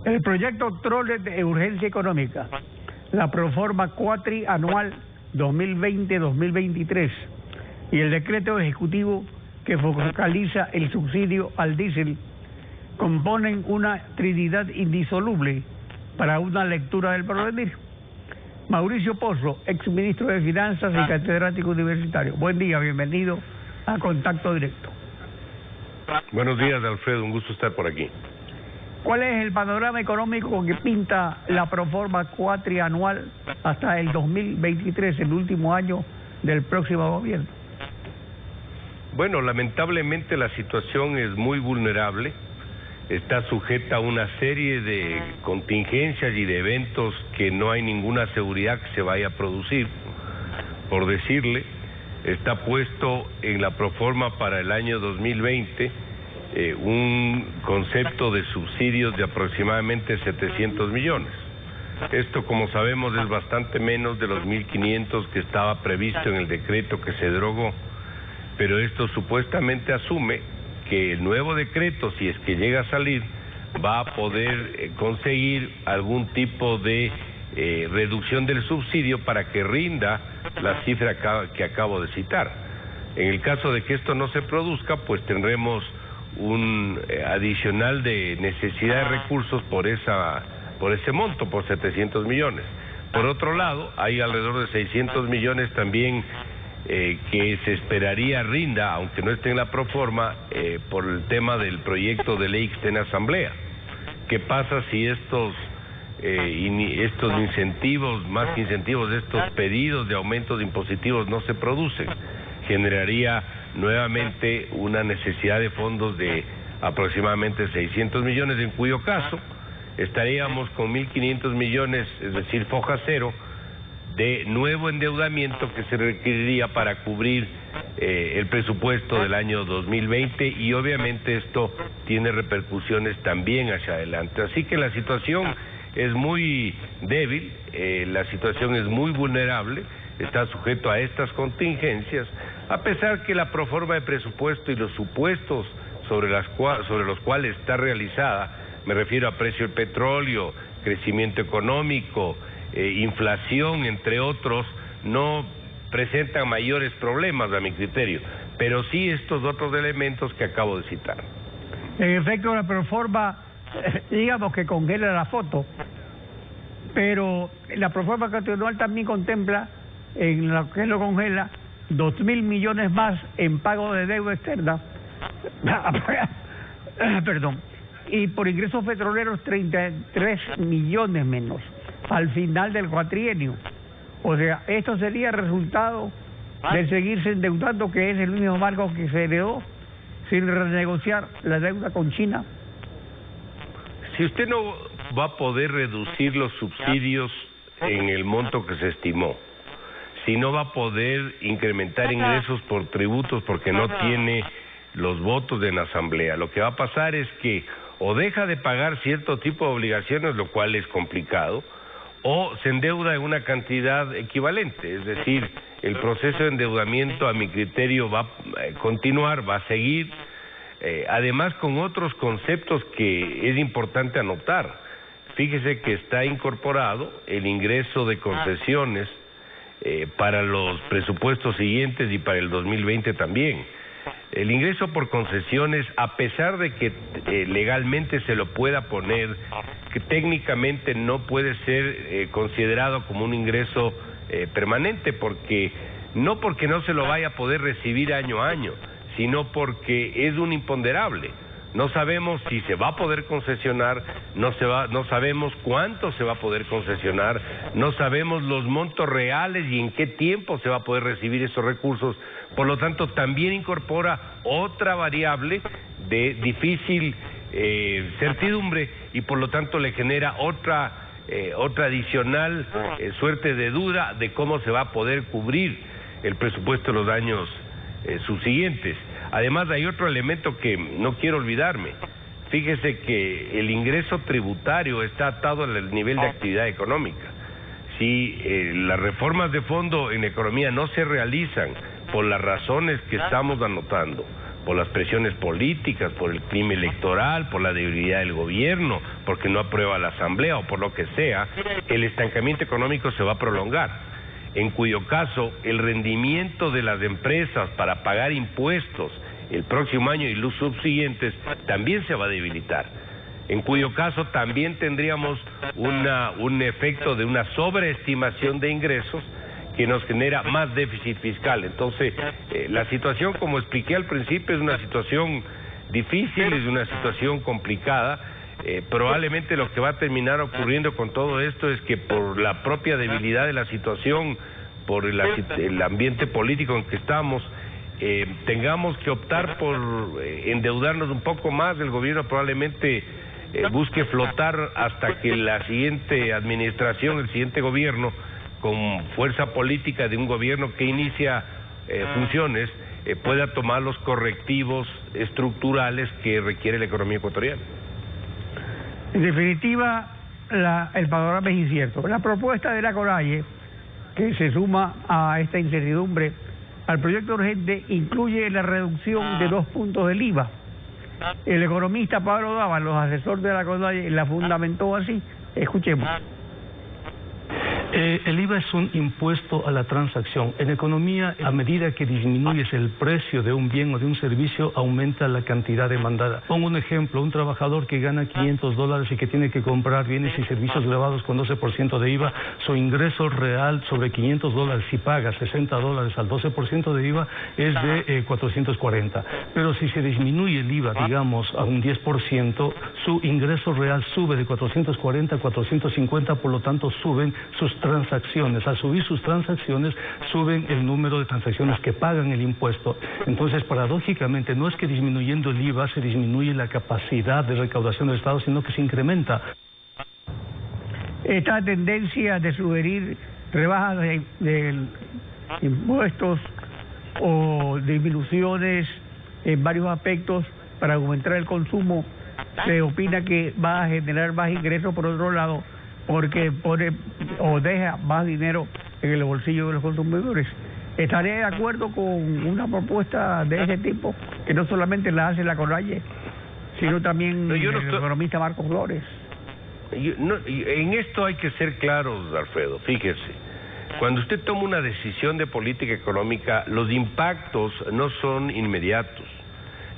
El proyecto Troller de urgencia económica, la proforma cuatrianual 2020-2023 y el decreto ejecutivo que focaliza el subsidio al diésel componen una trinidad indisoluble para una lectura del porvenir. Mauricio Pozo, exministro de Finanzas y catedrático universitario. Buen día, bienvenido a Contacto Directo. Buenos días, Alfredo, un gusto estar por aquí. ¿Cuál es el panorama económico que pinta la proforma cuatrianual hasta el 2023, el último año del próximo gobierno? Bueno, lamentablemente la situación es muy vulnerable, está sujeta a una serie de contingencias y de eventos que no hay ninguna seguridad que se vaya a producir. Por decirle, está puesto en la proforma para el año 2020 un concepto de subsidios de aproximadamente 700 millones. Esto, como sabemos, es bastante menos de los 1.500 que estaba previsto en el decreto que se derogó, pero esto supuestamente asume que el nuevo decreto, si es que llega a salir, va a poder conseguir algún tipo de reducción del subsidio para que rinda la cifra que acabo de citar. En el caso de que esto no se produzca, pues tendremos un adicional de necesidad de recursos por ese monto, por 700 millones. Por otro lado, hay alrededor de 600 millones también que se esperaría rinda, aunque no esté en la proforma, por el tema del proyecto de ley que está en asamblea. ¿Qué pasa si estos incentivos, más que incentivos, estos pedidos de aumentos impositivos no se producen? Generaría nuevamente una necesidad de fondos de aproximadamente 600 millones, en cuyo caso estaríamos con 1.500 millones, es decir, foja cero, de nuevo endeudamiento que se requeriría para cubrir el presupuesto del año 2020, y obviamente esto tiene repercusiones también hacia adelante. Así que la situación es muy débil, la situación es muy vulnerable, está sujeto a estas contingencias, a pesar que la proforma de presupuesto y los supuestos sobre los cuales está realizada, me refiero a precio del petróleo, crecimiento económico, inflación, entre otros, no presentan mayores problemas a mi criterio, pero sí estos otros elementos que acabo de citar. En efecto, la proforma, digamos que congela la foto, pero la proforma cuatrianual también contempla, en lo que lo congela, 2.000 millones más en pago de deuda externa, perdón, y por ingresos petroleros 33 millones menos al final del cuatrienio. O sea, esto sería resultado de seguirse endeudando, que es el único marco que se heredó sin renegociar la deuda con China. Si usted no va a poder reducir los subsidios en el monto que se estimó, si no va a poder incrementar ingresos por tributos porque no tiene los votos en la asamblea, lo que va a pasar es que o deja de pagar cierto tipo de obligaciones, lo cual es complicado, o se endeuda en una cantidad equivalente. Es decir, el proceso de endeudamiento, a mi criterio, va a continuar, va a seguir, además con otros conceptos que es importante anotar. Fíjese que está incorporado el ingreso de concesiones para los presupuestos siguientes y para el 2020 también. El ingreso por concesiones, a pesar de que legalmente se lo pueda poner, que técnicamente no puede ser considerado como un ingreso permanente, porque no se lo vaya a poder recibir año a año, sino porque es un imponderable. No sabemos si se va a poder concesionar, no sabemos cuánto se va a poder concesionar, no sabemos los montos reales y en qué tiempo se va a poder recibir esos recursos. Por lo tanto, también incorpora otra variable de difícil certidumbre, y por lo tanto le genera otra adicional suerte de duda de cómo se va a poder cubrir el presupuesto de los años subsiguientes. Además, hay otro elemento que no quiero olvidarme. Fíjese que el ingreso tributario está atado al nivel de actividad económica. Si las reformas de fondo en economía no se realizan por las razones que estamos anotando, por las presiones políticas, por el clima electoral, por la debilidad del gobierno, porque no aprueba la asamblea o por lo que sea, el estancamiento económico se va a prolongar, en cuyo caso el rendimiento de las empresas para pagar impuestos el próximo año y los subsiguientes también se va a debilitar, en cuyo caso también tendríamos un efecto de una sobreestimación de ingresos que nos genera más déficit fiscal. Entonces, la situación, como expliqué al principio, es una situación difícil, es una situación complicada. Probablemente lo que va a terminar ocurriendo con todo esto es que por la propia debilidad de la situación, por el ambiente político en que estamos, tengamos que optar por endeudarnos un poco más. El gobierno probablemente busque flotar hasta que la siguiente administración, el siguiente gobierno, con fuerza política de un gobierno que inicia funciones, pueda tomar los correctivos estructurales que requiere la economía ecuatoriana. En definitiva, el panorama es incierto. La propuesta de la CONAIE, que se suma a esta incertidumbre, al proyecto urgente, incluye la reducción de 2 puntos del IVA. El economista Pablo Dávalos, asesor de la CONAIE, la fundamentó así. Escuchemos. El IVA es un impuesto a la transacción. En economía, a medida que disminuyes el precio de un bien o de un servicio, aumenta la cantidad demandada. Pongo un ejemplo: un trabajador que gana $500 y que tiene que comprar bienes y servicios grabados con 12% de IVA, su ingreso real sobre $500, si paga $60 al 12% de IVA, es de 440. Pero si se disminuye el IVA, digamos, a un 10%, su ingreso real sube de 440 a 450, por lo tanto suben sus transacciones. Al subir sus transacciones, suben el número de transacciones que pagan el impuesto. Entonces, paradójicamente, no es que disminuyendo el IVA se disminuye la capacidad de recaudación del Estado, sino que se incrementa. Esta tendencia de sugerir rebajas de impuestos o disminuciones en varios aspectos para aumentar el consumo, se opina que va a generar más ingresos. Por otro lado, porque pone o deja más dinero en el bolsillo de los consumidores. ¿Estaré de acuerdo con una propuesta de ese tipo, que no solamente la hace la CONAIE, sino también el economista Marcos Flores? En esto hay que ser claros, Alfredo. Fíjese, cuando usted toma una decisión de política económica, los impactos no son inmediatos.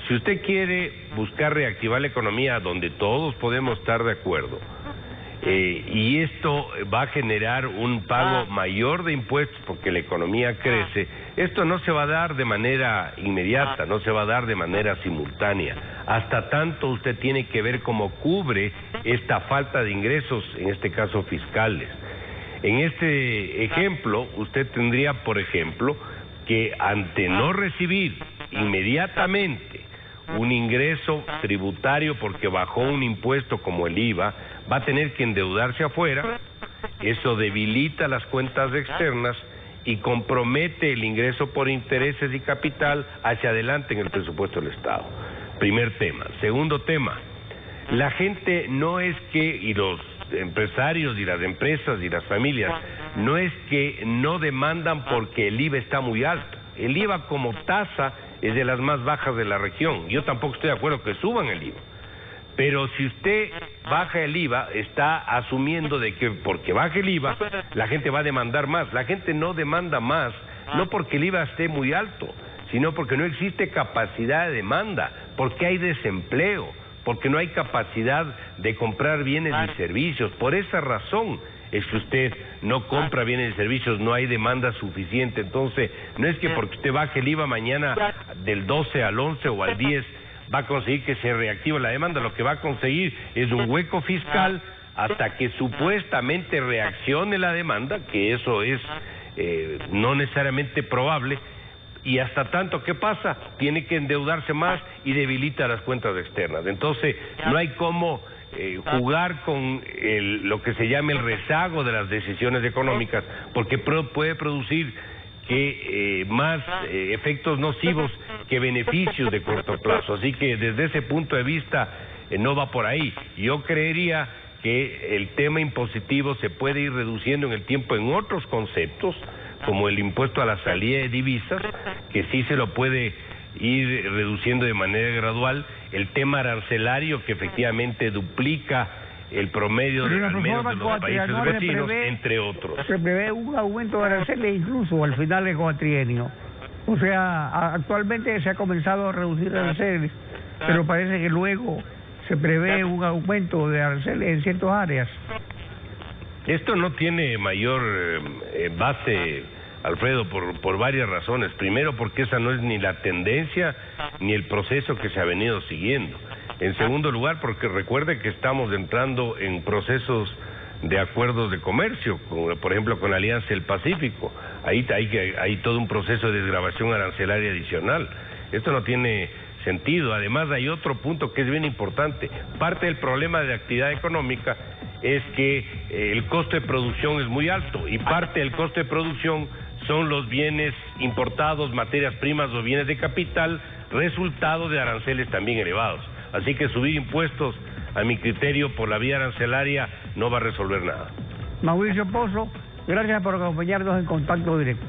Si usted quiere buscar reactivar la economía, donde todos podemos estar de acuerdo, y esto va a generar un pago mayor de impuestos porque la economía crece, esto no se va a dar de manera inmediata, no se va a dar de manera simultánea. Hasta tanto usted tiene que ver cómo cubre esta falta de ingresos, en este caso fiscales. En este ejemplo, usted tendría, por ejemplo, que ante no recibir inmediatamente un ingreso tributario porque bajó un impuesto como el IVA, va a tener que endeudarse afuera. Eso debilita las cuentas externas y compromete el ingreso por intereses y capital hacia adelante en el presupuesto del Estado. Primer tema. Segundo tema, la gente no es que, y los empresarios y las empresas y las familias, no es que no demandan porque el IVA está muy alto. El IVA como tasa es de las más bajas de la región. Yo tampoco estoy de acuerdo que suban el IVA. Pero si usted baja el IVA, está asumiendo de que porque baje el IVA, la gente va a demandar más. La gente no demanda más, no porque el IVA esté muy alto, sino porque no existe capacidad de demanda, porque hay desempleo, porque no hay capacidad de comprar bienes y servicios. Por esa razón es que usted no compra bienes y servicios, no hay demanda suficiente. Entonces, no es que porque usted baje el IVA mañana del 12 al 11 o al 10 va a conseguir que se reactive la demanda. Lo que va a conseguir es un hueco fiscal hasta que supuestamente reaccione la demanda, que eso es no necesariamente probable, y hasta tanto, ¿qué pasa? Tiene que endeudarse más y debilita las cuentas externas. Entonces, no hay cómo jugar con lo que se llama el rezago de las decisiones económicas, porque puede producir que más efectos nocivos que beneficios de corto plazo. Así que desde ese punto de vista no va por ahí. Yo creería que el tema impositivo se puede ir reduciendo en el tiempo en otros conceptos, como el impuesto a la salida de divisas, que sí se lo puede ir reduciendo de manera gradual el tema arancelario, que efectivamente duplica el promedio de, al menos de los países vecinos, entre otros. Se prevé un aumento de aranceles incluso al final del cuatrienio. O sea, actualmente se ha comenzado a reducir aranceles, pero parece que luego se prevé un aumento de aranceles en ciertas áreas. Esto no tiene mayor base, Alfredo, por varias razones. Primero, porque esa no es ni la tendencia ni el proceso que se ha venido siguiendo. En segundo lugar, porque recuerde que estamos entrando en procesos de acuerdos de comercio, por ejemplo con la Alianza del Pacífico. Ahí hay todo un proceso de desgravación arancelaria adicional. Esto no tiene sentido. Además, hay otro punto que es bien importante. Parte del problema de actividad económica es que el costo de producción es muy alto, y parte del costo de producción son los bienes importados, materias primas o bienes de capital, resultado de aranceles también elevados. Así que subir impuestos, a mi criterio, por la vía arancelaria no va a resolver nada. Mauricio Pozo, gracias por acompañarnos en Contacto Directo.